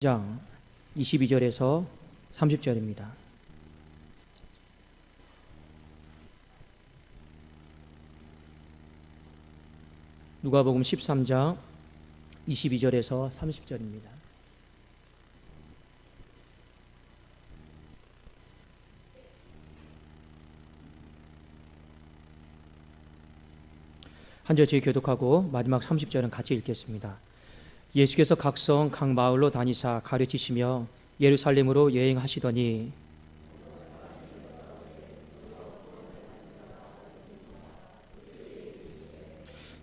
장 22절에서 30절입니다. 누가복음 13장 22절에서 30절입니다. 한 절씩 교독하고 마지막 30절은 같이 읽겠습니다. 예수께서 각 성 각 마을로 다니사 가르치시며 예루살렘으로 여행하시더니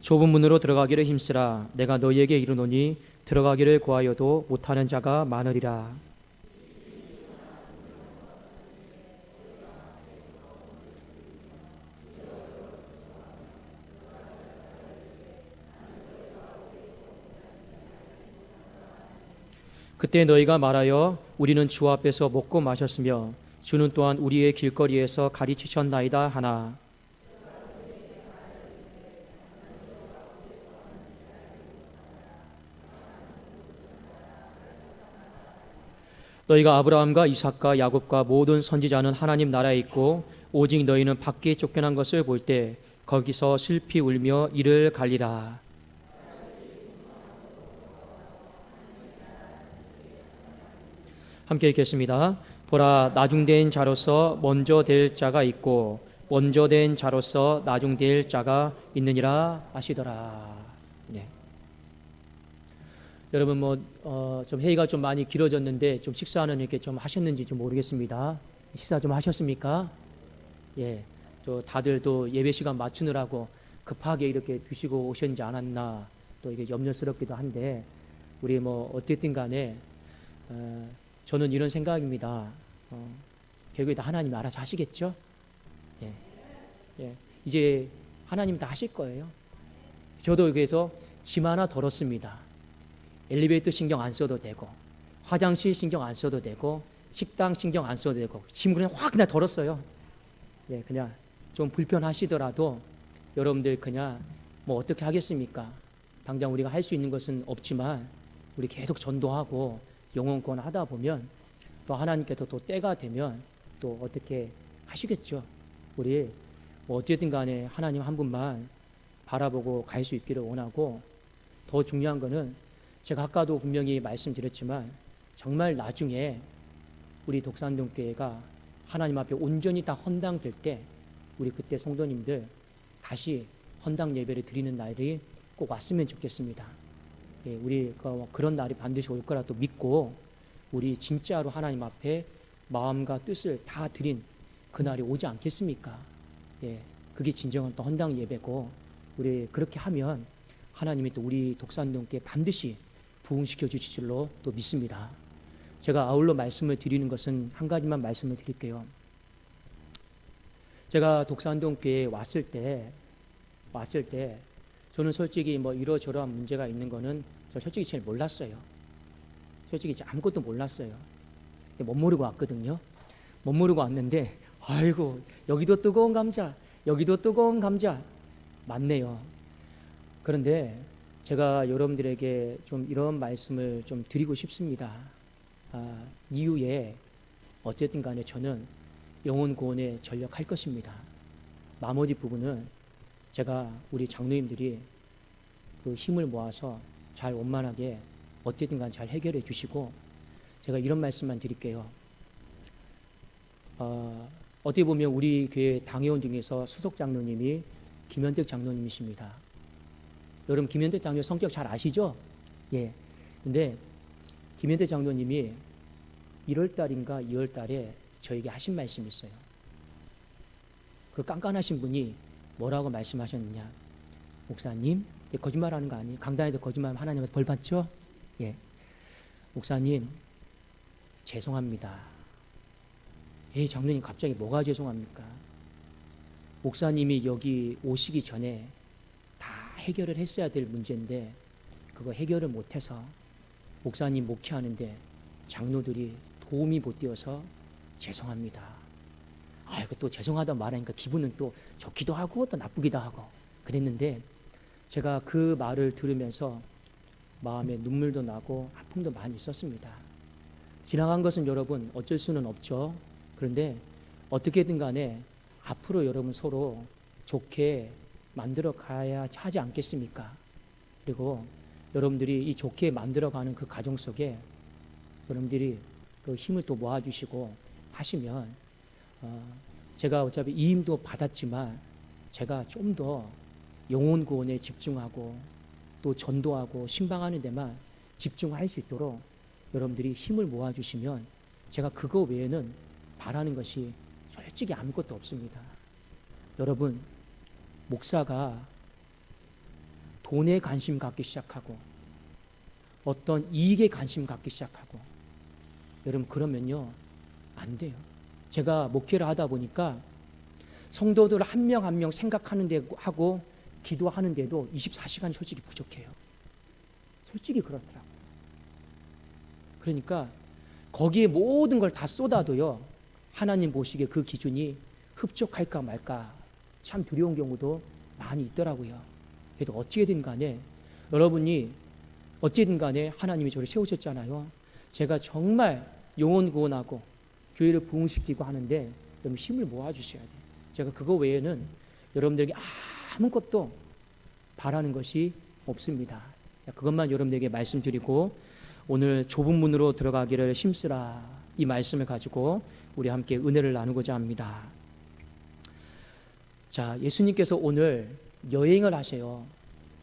좁은 문으로 들어가기를 힘쓰라. 내가 너희에게 이르노니 들어가기를 구하여도 못하는 자가 많으리라. 그때 너희가 말하여 우리는 주 앞에서 먹고 마셨으며 주는 또한 우리의 길거리에서 가르치셨나이다 하나. 너희가 아브라함과 이삭과 야곱과 모든 선지자는 하나님 나라에 있고 오직 너희는 밖에 쫓겨난 것을 볼 때 거기서 슬피 울며 이를 갈리라. 함께 읽겠습니다. 보라, 나중된 자로서 먼저 될 자가 있고 먼저 된 자로서 나중될 자가 있느니라 하시더라. 네. 여러분 좀 회의가 좀 많이 길어졌는데 좀 식사는 이렇게 좀 하셨는지 좀 모르겠습니다. 식사 좀 하셨습니까? 예. 또 다들 또 예배 시간 맞추느라고 급하게 이렇게 드시고 오셨는지 않았나 또 이게 염려스럽기도 한데 우리 어쨌든 간에 저는 이런 생각입니다. 결국에 다 하나님이 알아서 하시겠죠? 예. 예. 이제 하나님이 다 하실 거예요. 저도 여기에서 짐 하나 덜었습니다. 엘리베이터 신경 안 써도 되고, 화장실 신경 안 써도 되고, 식당 신경 안 써도 되고, 짐 그냥 확 그냥 덜었어요. 예, 그냥 좀 불편하시더라도 여러분들 그냥 어떻게 하겠습니까? 당장 우리가 할 수 있는 것은 없지만 우리 계속 전도하고 영혼권 하다 보면 또 하나님께서 또 때가 되면 또 어떻게 하시겠죠. 우리 어쨌든 간에 하나님 한 분만 바라보고 갈 수 있기를 원하고, 더 중요한 거는 제가 아까도 분명히 말씀드렸지만 정말 나중에 우리 독산동교회가 하나님 앞에 온전히 다 헌당될 때 우리 그때 성도님들 다시 헌당 예배를 드리는 날이 꼭 왔으면 좋겠습니다. 예, 우리 그런 날이 반드시 올 거라 또 믿고 우리 진짜로 하나님 앞에 마음과 뜻을 다 드린 그날이 오지 않겠습니까? 예, 그게 진정한 또 헌당 예배고, 우리 그렇게 하면 하나님이 또 우리 독산동교회 반드시 부흥시켜 주실 줄로 또 믿습니다. 제가 아울러 말씀을 드리는 것은 한 가지만 말씀을 드릴게요. 제가 독산동교회에 왔을 때 저는 솔직히 이러저러한 문제가 있는 거는 저 솔직히 잘 몰랐어요. 솔직히 아무것도 몰랐어요. 못 모르고 왔거든요. 못 모르고 왔는데 아이고 여기도 뜨거운 감자, 여기도 뜨거운 감자 맞네요. 그런데 제가 여러분들에게 좀 이런 말씀을 좀 드리고 싶습니다. 이후에 어쨌든 간에 저는 영혼 구원에 전력할 것입니다. 나머지 부분은 제가 우리 장로님들이 그 힘을 모아서 잘 원만하게 어쨌든 간에 잘 해결해 주시고, 제가 이런 말씀만 드릴게요. 어떻게 보면 우리 교회 당회원 중에서 수석 장로님이 김현택 장로님이십니다. 여러분 김현택 장로님 성격 잘 아시죠? 예. 근데 김현택 장로님이 1월달인가 2월달에 저에게 하신 말씀이 있어요. 그 깐깐하신 분이 뭐라고 말씀하셨느냐? 목사님, 거짓말하는 거 아니에요? 강단에서 거짓말하면 하나님한테 벌 받죠? 예. 목사님, 죄송합니다. 장로님 갑자기 뭐가 죄송합니까? 목사님이 여기 오시기 전에 해결을 했어야 될 문제인데 그거 해결을 못해서 목사님 목회하는데 장로들이 도움이 못 되어서 죄송합니다. 아이고 또 죄송하다 말하니까 기분은 또 좋기도 하고 또 나쁘기도 하고 그랬는데, 제가 그 말을 들으면서 마음에 눈물도 나고 아픔도 많이 있었습니다. 지나간 것은 여러분 어쩔 수는 없죠. 그런데 어떻게든 간에 앞으로 여러분 서로 좋게 만들어 가야 하지 않겠습니까? 그리고 여러분들이 이 좋게 만들어가는 그 과정 속에 여러분들이 그 힘을 또 모아주시고 하시면 제가 어차피 이 힘도 받았지만 제가 좀 더 영혼 구원에 집중하고 또 전도하고 신방하는 데만 집중할 수 있도록 여러분들이 힘을 모아주시면 제가 그거 외에는 바라는 것이 솔직히 아무것도 없습니다. 여러분, 목사가 돈에 관심 갖기 시작하고 어떤 이익에 관심 갖기 시작하고 여러분 그러면요 안 돼요. 제가 목회를 하다 보니까 성도들 한 명 한 명 생각하는 데 하고 기도하는데도 24시간이 솔직히 부족해요. 솔직히 그렇더라고요. 그러니까 거기에 모든 걸 다 쏟아도요 하나님 보시기에 그 기준이 흡족할까 말까 참 두려운 경우도 많이 있더라고요. 그래도 어찌든 간에 여러분이 어찌든 간에 하나님이 저를 세우셨잖아요. 제가 정말 영혼 구원하고 교회를 부흥시키고 하는데 여러분 힘을 모아주셔야 돼요. 제가 그거 외에는 여러분들에게 아무것도 바라는 것이 없습니다. 그것만 여러분들에게 말씀드리고 오늘 좁은 문으로 들어가기를 힘쓰라 이 말씀을 가지고 우리 함께 은혜를 나누고자 합니다. 자, 예수님께서 오늘 여행을 하세요.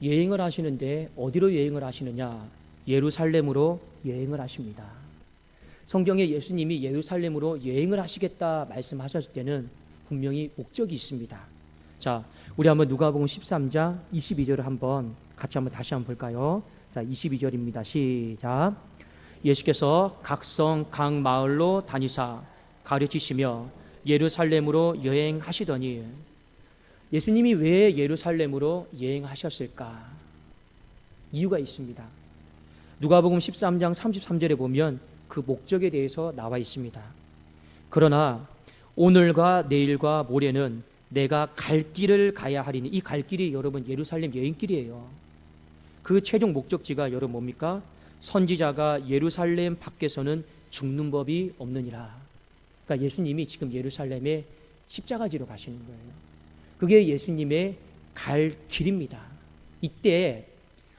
여행을 하시는데 어디로 여행을 하시느냐? 예루살렘으로 여행을 하십니다. 성경에 예수님이 예루살렘으로 여행을 하시겠다 말씀하셨을 때는 분명히 목적이 있습니다. 자, 우리 한번 누가복음 13장 22절을 한번 같이 한번 다시 한번 볼까요? 자, 22절입니다. 시작. 예수께서 각 성, 각 마을로 다니사 가르치시며 예루살렘으로 여행하시더니 예수님이 왜 예루살렘으로 여행하셨을까? 이유가 있습니다. 누가복음 13장 33절에 보면 그 목적에 대해서 나와 있습니다. 그러나 오늘과 내일과 모레는 내가 갈 길을 가야 하리니 이 갈 길이 여러분 예루살렘 여행길이에요. 그 최종 목적지가 여러분 뭡니까? 선지자가 예루살렘 밖에서는 죽는 법이 없느니라. 그러니까 예수님이 지금 예루살렘에 십자가 지러 가시는 거예요. 그게 예수님의 갈 길입니다. 이때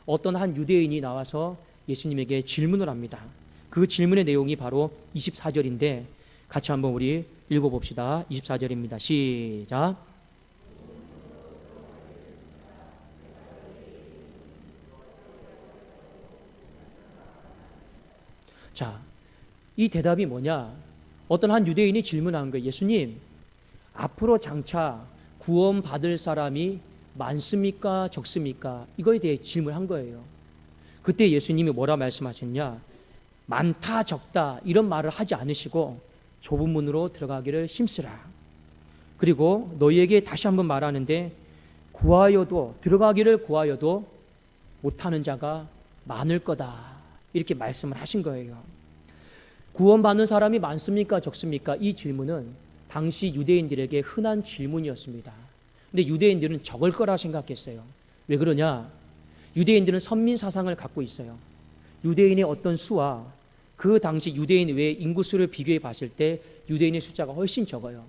어떤 한 유대인이 나와서 예수님에게 질문을 합니다. 그 질문의 내용이 바로 24절인데 같이 한번 우리 읽어봅시다. 24절입니다. 시작. 자, 이 대답이 뭐냐? 어떤 한 유대인이 질문한 거예요. 예수님, 앞으로 장차 구원받을 사람이 많습니까? 적습니까? 이거에 대해 질문한 거예요. 그때 예수님이 뭐라 말씀하셨냐? 많다, 적다 이런 말을 하지 않으시고 좁은 문으로 들어가기를 힘쓰라. 그리고 너희에게 다시 한번 말하는데 구하여도 들어가기를 구하여도 못하는 자가 많을 거다. 이렇게 말씀을 하신 거예요. 구원받는 사람이 많습니까? 적습니까? 이 질문은 당시 유대인들에게 흔한 질문이었습니다. 근데 유대인들은 적을 거라 생각했어요. 왜 그러냐? 유대인들은 선민 사상을 갖고 있어요. 유대인의 어떤 수와 그 당시 유대인 외의 인구수를 비교해 봤을 때 유대인의 숫자가 훨씬 적어요.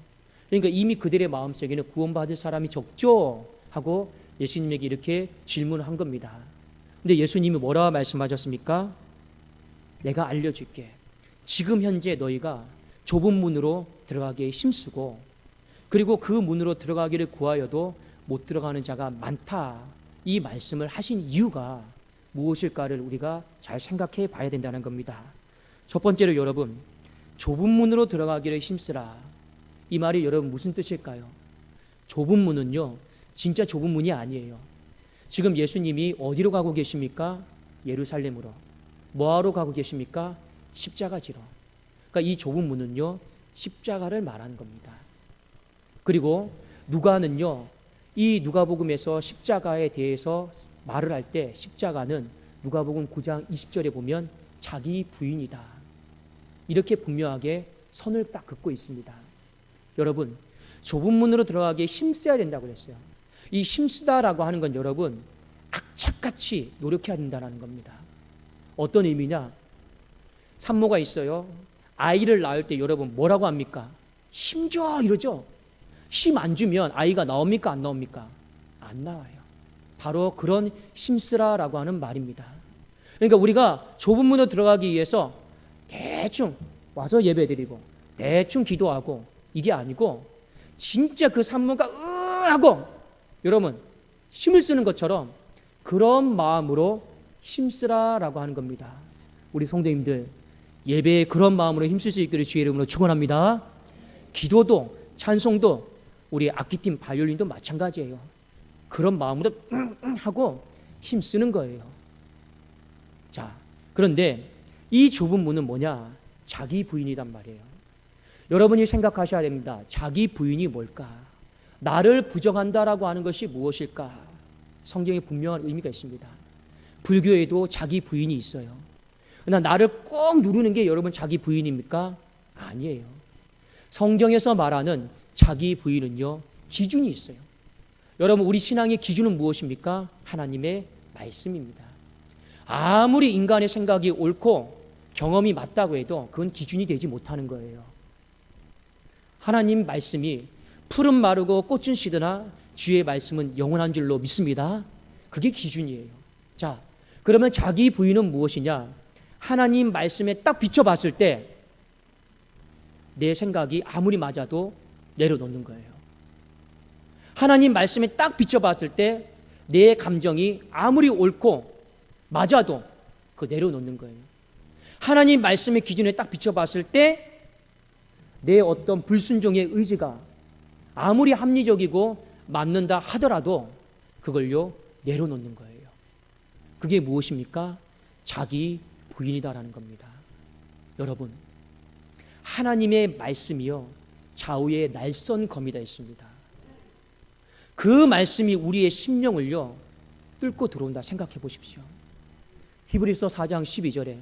그러니까 이미 그들의 마음속에는 구원받을 사람이 적죠? 하고 예수님에게 이렇게 질문을 한 겁니다. 근데 예수님이 뭐라 말씀하셨습니까? 내가 알려줄게. 지금 현재 너희가 좁은 문으로 들어가기에 힘쓰고 그리고 그 문으로 들어가기를 구하여도 못 들어가는 자가 많다. 이 말씀을 하신 이유가 무엇일까를 우리가 잘 생각해 봐야 된다는 겁니다. 첫 번째로 여러분, 좁은 문으로 들어가기를 힘쓰라. 이 말이 여러분 무슨 뜻일까요? 좁은 문은요, 진짜 좁은 문이 아니에요. 지금 예수님이 어디로 가고 계십니까? 예루살렘으로. 뭐하러 가고 계십니까? 십자가 지러. 그러니까 이 좁은 문은요, 십자가를 말하는 겁니다. 그리고 누가는요, 이 누가복음에서 십자가에 대해서 말을 할 때 십자가는 누가복음 9장 20절에 보면 자기 부인이다. 이렇게 분명하게 선을 딱 긋고 있습니다. 여러분, 좁은 문으로 들어가기에 힘써야 된다고 그랬어요. 이 힘쓰다라고 하는 건 여러분 악착같이 노력해야 된다는 겁니다. 어떤 의미냐? 산모가 있어요. 아이를 낳을 때 여러분 뭐라고 합니까? 힘줘 이러죠. 힘 안 주면 아이가 나옵니까? 안 나옵니까? 안 나와요. 바로 그런 힘쓰라라고 하는 말입니다. 그러니까 우리가 좁은 문으로 들어가기 위해서 대충 와서 예배드리고 대충 기도하고 이게 아니고 진짜 그 산모가 하고 여러분 힘을 쓰는 것처럼 그런 마음으로 힘쓰라라고 하는 겁니다. 우리 성도님들 예배에 그런 마음으로 힘쓸 수 있기를 주의 이름으로 축원합니다. 기도도 찬송도 우리 악기팀 바이올린도 마찬가지예요. 그런 마음으로 하고 힘쓰는 거예요. 자, 그런데 이 좁은 문은 뭐냐? 자기 부인이란 말이에요. 여러분이 생각하셔야 됩니다. 자기 부인이 뭘까? 나를 부정한다라고 하는 것이 무엇일까? 성경에 분명한 의미가 있습니다. 불교에도 자기 부인이 있어요. 그러나 나를 꼭 누르는 게 여러분 자기 부인입니까? 아니에요. 성경에서 말하는 자기 부인은요, 기준이 있어요. 여러분, 우리 신앙의 기준은 무엇입니까? 하나님의 말씀입니다. 아무리 인간의 생각이 옳고 경험이 맞다고 해도 그건 기준이 되지 못하는 거예요. 하나님 말씀이 풀은 마르고 꽃은 시드나 주의 말씀은 영원한 줄로 믿습니다. 그게 기준이에요. 자, 그러면 자기 부인은 무엇이냐? 하나님 말씀에 딱 비춰봤을 때 내 생각이 아무리 맞아도 내려놓는 거예요. 하나님 말씀에 딱 비춰봤을 때 내 감정이 아무리 옳고 맞아도 그 내려놓는 거예요. 하나님 말씀의 기준에 딱 비춰봤을 때 내 어떤 불순종의 의지가 아무리 합리적이고 맞는다 하더라도 그걸요 내려놓는 거예요. 그게 무엇입니까? 자기 부인이다라는 겁니다. 여러분, 하나님의 말씀이요 좌우에 날선 검이다 있습니다. 그 말씀이 우리의 심령을요 뚫고 들어온다 생각해 보십시오. 히브리서 4장 12절에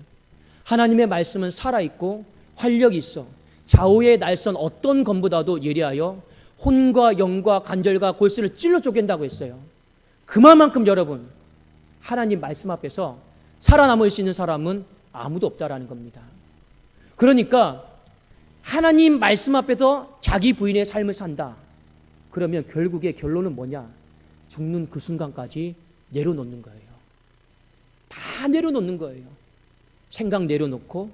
하나님의 말씀은 살아있고 활력이 있어 좌우에 날선 어떤 검보다도 예리하여 혼과 영과 관절과 골수를 찔러 쪼갠다고 했어요. 그만큼 여러분 하나님 말씀 앞에서 살아남을 수 있는 사람은 아무도 없다라는 겁니다. 그러니까 하나님 말씀 앞에서 자기 부인의 삶을 산다. 그러면 결국의 결론은 뭐냐? 죽는 그 순간까지 내려놓는 거예요. 다 내려놓는 거예요. 생각 내려놓고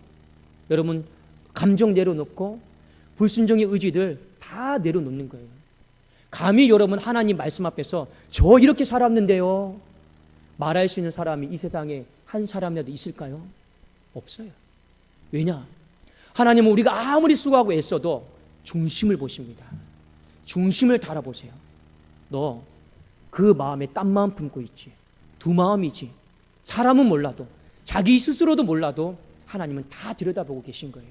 여러분 감정 내려놓고 불순종의 의지들 다 내려놓는 거예요. 감히 여러분 하나님 말씀 앞에서 저 이렇게 살았는데요 말할 수 있는 사람이 이 세상에 한 사람이라도 있을까요? 없어요. 왜냐? 하나님은 우리가 아무리 수고하고 애써도 중심을 보십니다. 중심을 달아보세요. 너 그 마음에 딴 마음 품고 있지. 두 마음이지. 사람은 몰라도 자기 스스로도 몰라도 하나님은 다 들여다보고 계신 거예요.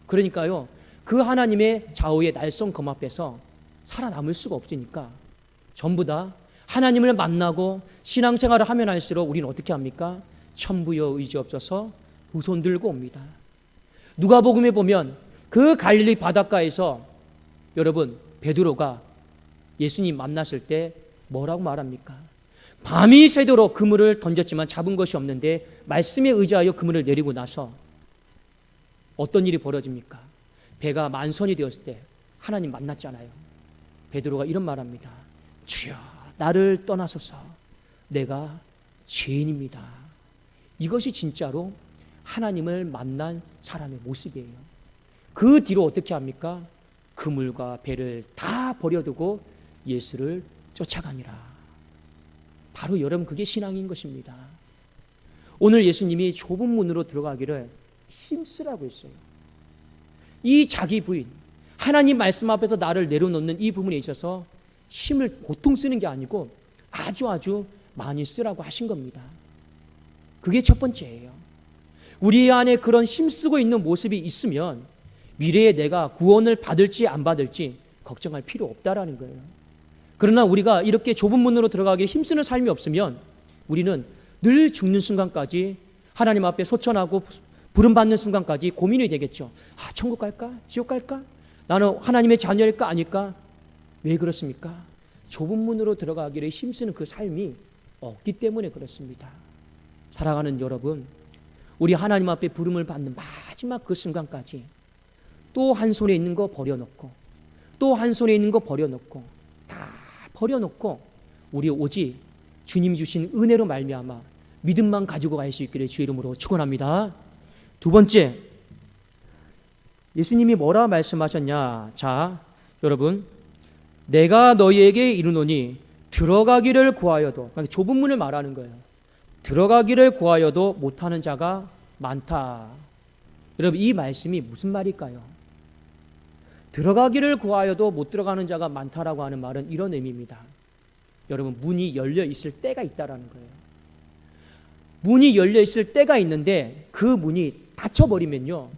그러니까요 그 하나님의 좌우의 날선 검 앞에서 살아남을 수가 없으니까 전부 다 하나님을 만나고 신앙생활을 하면 할수록 우리는 어떻게 합니까? 천부여 의지없어서 후손 들고 옵니다. 누가복음에 보면 그 갈릴리 바닷가에서 여러분 베드로가 예수님 만났을 때 뭐라고 말합니까? 밤이 새도록 그물을 던졌지만 잡은 것이 없는데 말씀에 의지하여 그물을 내리고 나서 어떤 일이 벌어집니까? 배가 만선이 되었을 때 하나님 만났잖아요. 베드로가 이런 말합니다. 주여 나를 떠나소서 내가 죄인입니다. 이것이 진짜로 하나님을 만난 사람의 모습이에요. 그 뒤로 어떻게 합니까? 그물과 배를 다 버려두고 예수를 쫓아가니라. 바로 여러분 그게 신앙인 것입니다. 오늘 예수님이 좁은 문으로 들어가기를 힘쓰라고 했어요. 이 자기 부인, 하나님 말씀 앞에서 나를 내려놓는 이 부분에 있어서 힘을 보통 쓰는 게 아니고 아주 많이 쓰라고 하신 겁니다. 그게 첫 번째예요. 우리 안에 그런 힘쓰고 있는 모습이 있으면 미래에 내가 구원을 받을지 안 받을지 걱정할 필요 없다라는 거예요. 그러나 우리가 이렇게 좁은 문으로 들어가기에 힘쓰는 삶이 없으면 우리는 늘 죽는 순간까지 하나님 앞에 소천하고 부름받는 순간까지 고민이 되겠죠. 아, 천국 갈까? 지옥 갈까? 나는 하나님의 자녀일까? 아닐까? 왜 그렇습니까? 좁은 문으로 들어가기를 힘쓰는 그 삶이 없기 때문에 그렇습니다. 사랑하는 여러분, 우리 하나님 앞에 부름을 받는 마지막 그 순간까지 또 한 손에 있는 거 버려놓고 또 한 손에 있는 거 버려놓고 다 버려놓고 우리 오직 주님이 주신 은혜로 말미암아 믿음만 가지고 갈 수 있기를 주의 이름으로 축원합니다. 두 번째, 예수님이 뭐라 말씀하셨냐? 자, 여러분, 내가 너희에게 이르노니 들어가기를 구하여도, 그러니까 좁은 문을 말하는 거예요. 들어가기를 구하여도 못하는 자가 많다. 여러분, 이 말씀이 무슨 말일까요? 들어가기를 구하여도 못 들어가는 자가 많다라고 하는 말은 이런 의미입니다. 여러분, 문이 열려 있을 때가 있다라는 거예요. 문이 열려 있을 때가 있는데 그 문이 닫혀버리면요,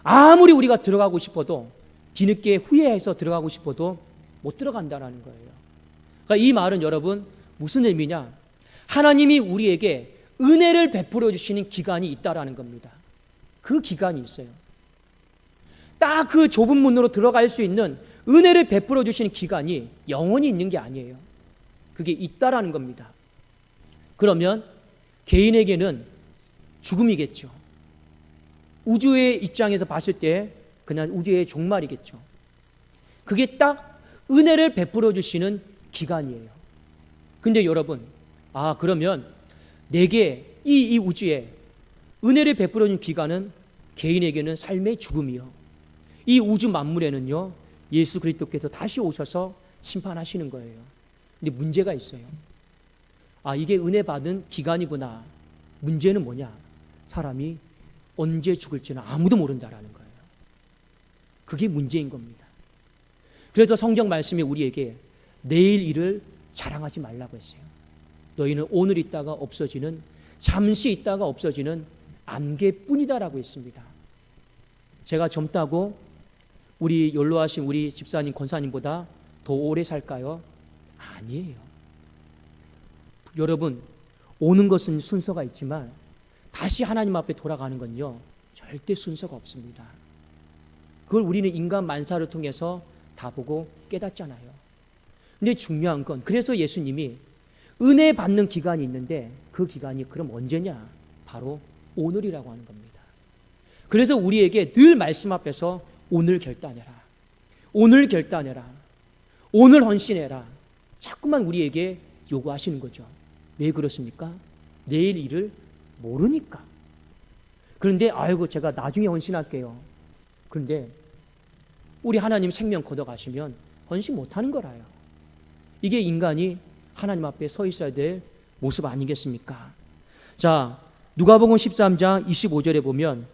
아무리 우리가 들어가고 싶어도, 뒤늦게 후회해서 들어가고 싶어도 못 들어간다라는 거예요. 그러니까 이 말은 여러분 무슨 의미냐? 하나님이 우리에게 은혜를 베풀어 주시는 기간이 있다라는 겁니다. 그 기간이 있어요. 딱 그 좁은 문으로 들어갈 수 있는 은혜를 베풀어 주시는 기간이 영원히 있는 게 아니에요. 그게 있다라는 겁니다. 그러면 개인에게는 죽음이겠죠. 우주의 입장에서 봤을 때 그냥 우주의 종말이겠죠. 그게 딱 은혜를 베풀어 주시는 기간이에요. 근데 여러분, 그러면 내게 이 우주에 은혜를 베풀어 주는 기간은 개인에게는 삶의 죽음이요, 이 우주 만물에는요 예수 그리스도께서 다시 오셔서 심판하시는 거예요. 근데 문제가 있어요. 이게 은혜 받은 기간이구나. 문제는 뭐냐? 사람이 언제 죽을지는 아무도 모른다라는 거예요. 그게 문제인 겁니다. 그래서 성경 말씀이 우리에게 내일 일을 자랑하지 말라고 했어요. 너희는 오늘 있다가 없어지는, 잠시 있다가 없어지는 안개뿐이다라고 했습니다. 제가 젊다고 우리 연로하신 우리 집사님, 권사님보다 더 오래 살까요? 아니에요. 여러분, 오는 것은 순서가 있지만 다시 하나님 앞에 돌아가는 건요 절대 순서가 없습니다. 그걸 우리는 인간 만사를 통해서 다 보고 깨닫잖아요. 근데 중요한 건, 그래서 예수님이 은혜 받는 기간이 있는데 그 기간이 그럼 언제냐? 바로 오늘이라고 하는 겁니다. 그래서 우리에게 늘 말씀 앞에서 오늘 결단해라, 오늘 결단해라, 오늘 헌신해라, 자꾸만 우리에게 요구하시는 거죠. 왜 그렇습니까? 내일 일을 모르니까. 그런데 제가 나중에 헌신할게요. 그런데 우리 하나님 생명 걷어가시면 헌신 못하는 거라요. 이게 인간이 하나님 앞에 서 있어야 될 모습 아니겠습니까? 자, 누가복음 13장 25절에 보면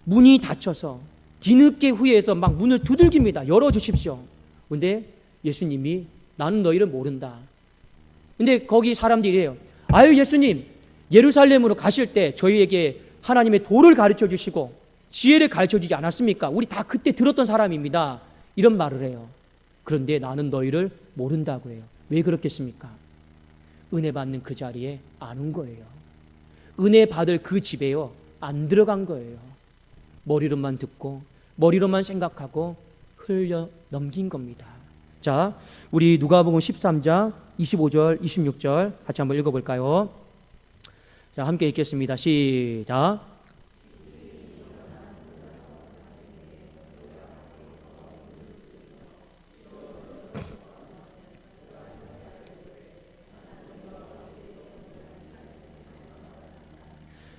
문이 닫혀서 뒤늦게 후회해서 막 문을 두들깁니다. 열어주십시오. 그런데 예수님이 나는 너희를 모른다. 근데 거기 사람들이 이래요. 예수님, 예루살렘으로 가실 때 저희에게 하나님의 도를 가르쳐 주시고 지혜를 가르쳐 주지 않았습니까? 우리 다 그때 들었던 사람입니다. 이런 말을 해요. 그런데 나는 너희를 모른다고 해요. 왜 그렇겠습니까? 은혜 받는 그 자리에 안 온 거예요. 은혜 받을 그 집에요 안 들어간 거예요. 머리로만 듣고 머리로만 생각하고 흘려 넘긴 겁니다. 자, 우리 누가복음 13장 25절 26절 같이 한번 읽어볼까요? 자, 함께 읽겠습니다. 시작.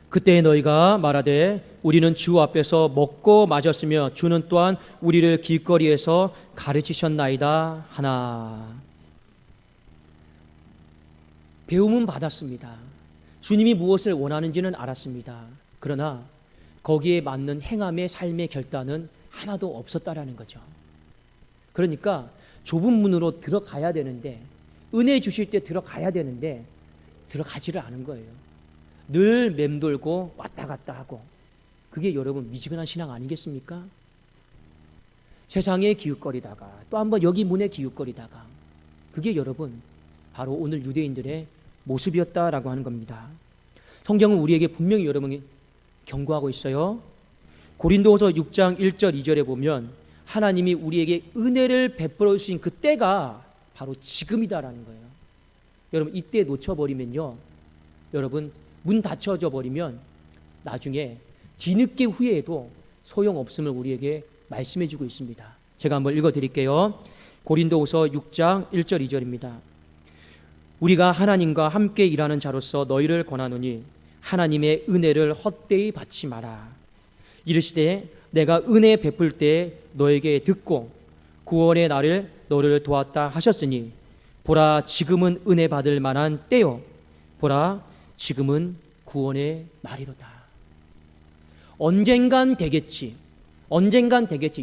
그때 너희가 말하되 우리는 주 앞에서 먹고 마셨으며 주는 또한 우리를 길거리에서 가르치셨나이다 하나. 배움은 받았습니다. 주님이 무엇을 원하는지는 알았습니다. 그러나 거기에 맞는 행함의 삶의 결단은 하나도 없었다라는 거죠. 그러니까 좁은 문으로 들어가야 되는데, 은혜 주실 때 들어가야 되는데 들어가지를 않은 거예요. 늘 맴돌고 왔다 갔다 하고. 그게 여러분 미지근한 신앙 아니겠습니까? 세상에 기웃거리다가 또 한번 여기 문에 기웃거리다가, 그게 여러분 바로 오늘 유대인들의 모습이었다라고 하는 겁니다. 성경은 우리에게 분명히 여러분이 경고하고 있어요. 고린도후서 6장 1절 2절에 보면 하나님이 우리에게 은혜를 베풀어 주신 그 때가 바로 지금이다라는 거예요. 여러분, 이때 놓쳐버리면요, 여러분 문 닫혀져 버리면 나중에 뒤늦게 후회해도 소용없음을 우리에게 말씀해 주고 있습니다. 제가 한번 읽어 드릴게요. 고린도후서 6장 1절 2절입니다. 우리가 하나님과 함께 일하는 자로서 너희를 권하노니 하나님의 은혜를 헛되이 받지 마라. 이르시되 내가 은혜 베풀 때 너에게 듣고 구원의 날을 너를 도왔다 하셨으니 보라 지금은 은혜 받을 만한 때요 보라 지금은 구원의 날이로다. 언젠간 되겠지.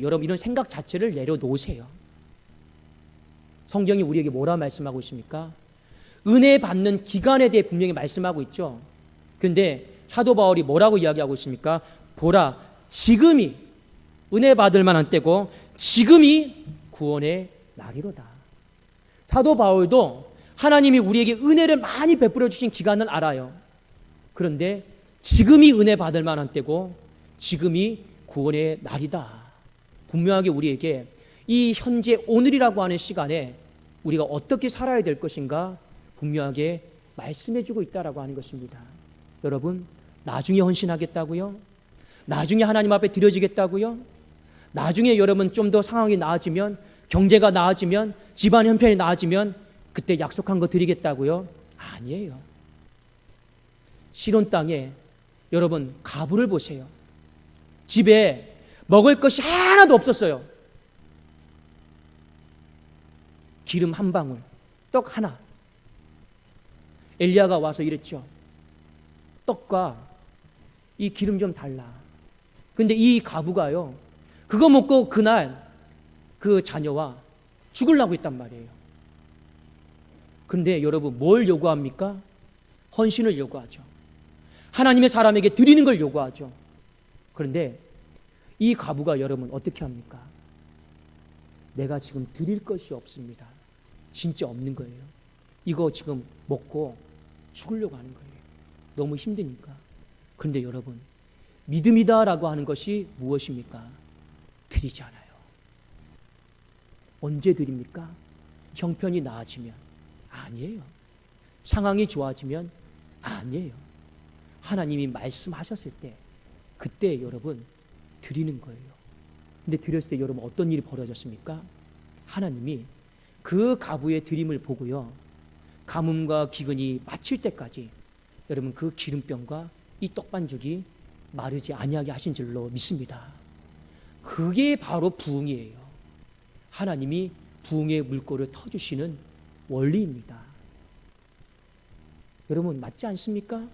여러분 이런 생각 자체를 내려놓으세요. 성경이 우리에게 뭐라 말씀하고 있습니까? 은혜 받는 기간에 대해 분명히 말씀하고 있죠. 그런데 사도 바울이 뭐라고 이야기하고 있습니까? 보라 지금이 은혜 받을 만한 때고 지금이 구원의 날이로다. 사도 바울도 하나님이 우리에게 은혜를 많이 베풀어 주신 기간을 알아요. 그런데 지금이 은혜 받을 만한 때고 지금이 구원의 날이다. 분명하게 우리에게 이 현재 오늘이라고 하는 시간에 우리가 어떻게 살아야 될 것인가 분명하게 말씀해 주고 있다라고 하는 것입니다. 여러분 나중에 헌신하겠다고요? 나중에 하나님 앞에 드려지겠다고요? 나중에 여러분 좀 더 상황이 나아지면 경제가 나아지면 집안 형편이 나아지면 그때 약속한 거 드리겠다고요? 아니에요. 시론 땅에 여러분 가부를 보세요. 집에 먹을 것이 하나도 없었어요. 기름 한 방울, 떡 하나. 엘리야가 와서 이랬죠. 떡과 이 기름 좀 달라. 근데 이 가부가요, 그거 먹고 그날 그 자녀와 죽으려고 했단 말이에요. 그런데 여러분 뭘 요구합니까? 헌신을 요구하죠. 하나님의 사람에게 드리는 걸 요구하죠. 그런데 이 가부가 여러분 어떻게 합니까? 내가 지금 드릴 것이 없습니다. 진짜 없는 거예요. 이거 지금 먹고 죽으려고 하는 거예요. 너무 힘드니까. 그런데 여러분 믿음이다라고 하는 것이 무엇입니까? 드리지 않아요. 언제 드립니까? 형편이 나아지면? 아니에요. 상황이 좋아지면? 아니에요. 하나님이 말씀하셨을 때 그때 여러분 드리는 거예요. 근데 드렸을 때 여러분 어떤 일이 벌어졌습니까? 하나님이 그 가부의 드림을 보고요, 가뭄과 기근이 마칠 때까지 여러분 그 기름병과 이 떡반죽이 마르지 아니하게 하신 줄로 믿습니다. 그게 바로 부흥이에요. 하나님이 부흥의 물꼬를 터주시는 원리입니다. 여러분 맞지 않습니까?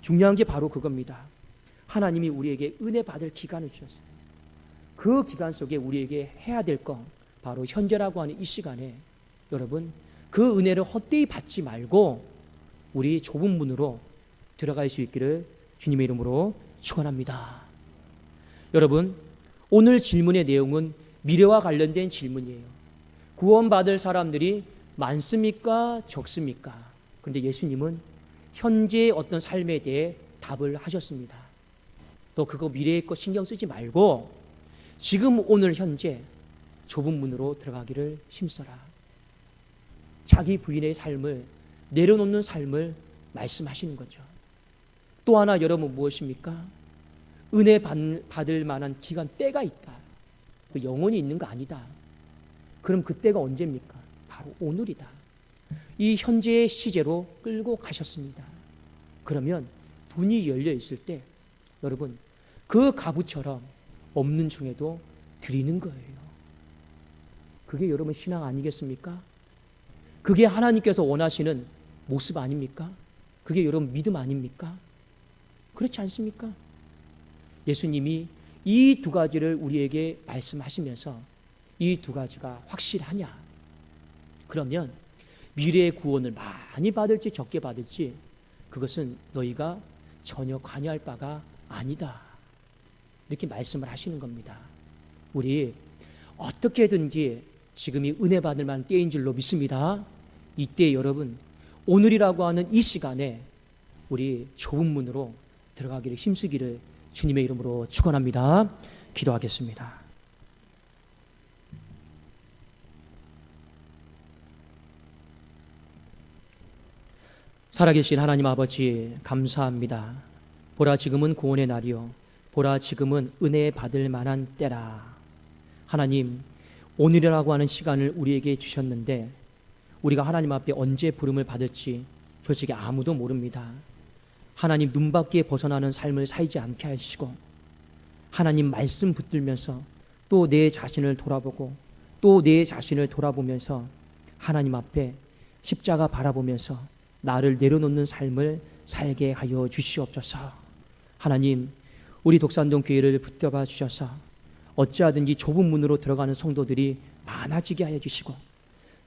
중요한 게 바로 그겁니다. 하나님이 우리에게 은혜 받을 기간을 주셨어요. 그 기간 속에 우리에게 해야 될 건 바로 현재라고 하는 이 시간에 여러분 그 은혜를 헛되이 받지 말고 우리 좁은 문으로 들어갈 수 있기를 주님의 이름으로 축원합니다. 여러분 오늘 질문의 내용은 미래와 관련된 질문이에요. 구원받을 사람들이 많습니까? 적습니까? 그런데 예수님은 현재의 어떤 삶에 대해 답을 하셨습니다. 또 그거 미래의 것 신경 쓰지 말고 지금 오늘 현재 좁은 문으로 들어가기를 힘써라. 자기 부인의 삶을 내려놓는 삶을 말씀하시는 거죠. 또 하나 여러분 무엇입니까? 은혜 받을 만한 기간 때가 있다. 영원히 있는 거 아니다. 그럼 그때가 언제입니까? 바로 오늘이다. 이 현재의 시제로 끌고 가셨습니다. 그러면 문이 열려 있을 때 여러분 그 가부처럼 없는 중에도 드리는 거예요. 그게 여러분 신앙 아니겠습니까? 그게 하나님께서 원하시는 모습 아닙니까? 그게 여러분 믿음 아닙니까? 그렇지 않습니까? 예수님이 이 두 가지를 우리에게 말씀하시면서 이 두 가지가 확실하냐? 그러면 미래의 구원을 많이 받을지 적게 받을지 그것은 너희가 전혀 관여할 바가 아니다. 이렇게 말씀을 하시는 겁니다. 우리 어떻게든지 지금이 은혜 받을 만한 때인 줄로 믿습니다. 이때 여러분 오늘이라고 하는 이 시간에 우리 좁은 문으로 들어가기를 힘쓰기를 주님의 이름으로 축원합니다. 기도하겠습니다. 살아계신 하나님 아버지 감사합니다. 보라 지금은 구원의 날이요 보라 지금은 은혜 받을 만한 때라. 하나님, 오늘이라고 하는 시간을 우리에게 주셨는데 우리가 하나님 앞에 언제 부름을 받을지 솔직히 아무도 모릅니다. 하나님 눈밖에 벗어나는 삶을 살지 않게 하시고 하나님 말씀 붙들면서 또 내 자신을 돌아보고 또 내 자신을 돌아보면서 하나님 앞에 십자가 바라보면서 나를 내려놓는 삶을 살게 하여 주시옵소서. 하나님, 우리 독산동 교회를 붙잡아 주셔서 어찌하든지 좁은 문으로 들어가는 성도들이 많아지게 하여 주시고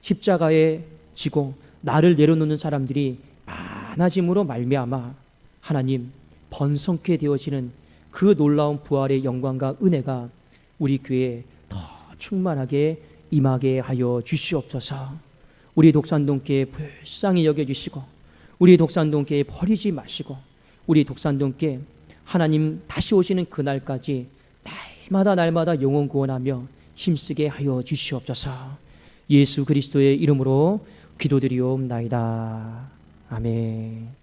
십자가에 지고 나를 내려놓는 사람들이 많아짐으로 말미암아 하나님 번성케 되어지는 그 놀라운 부활의 영광과 은혜가 우리 교회에 더 충만하게 임하게 하여 주시옵소서. 우리 독산동교회 불쌍히 여겨주시고 우리 독산동교회 버리지 마시고 우리 독산동교회 하나님 다시 오시는 그날까지 날마다 영혼 구원하며 힘쓰게 하여 주시옵소서. 예수 그리스도의 이름으로 기도드리옵나이다. 아멘.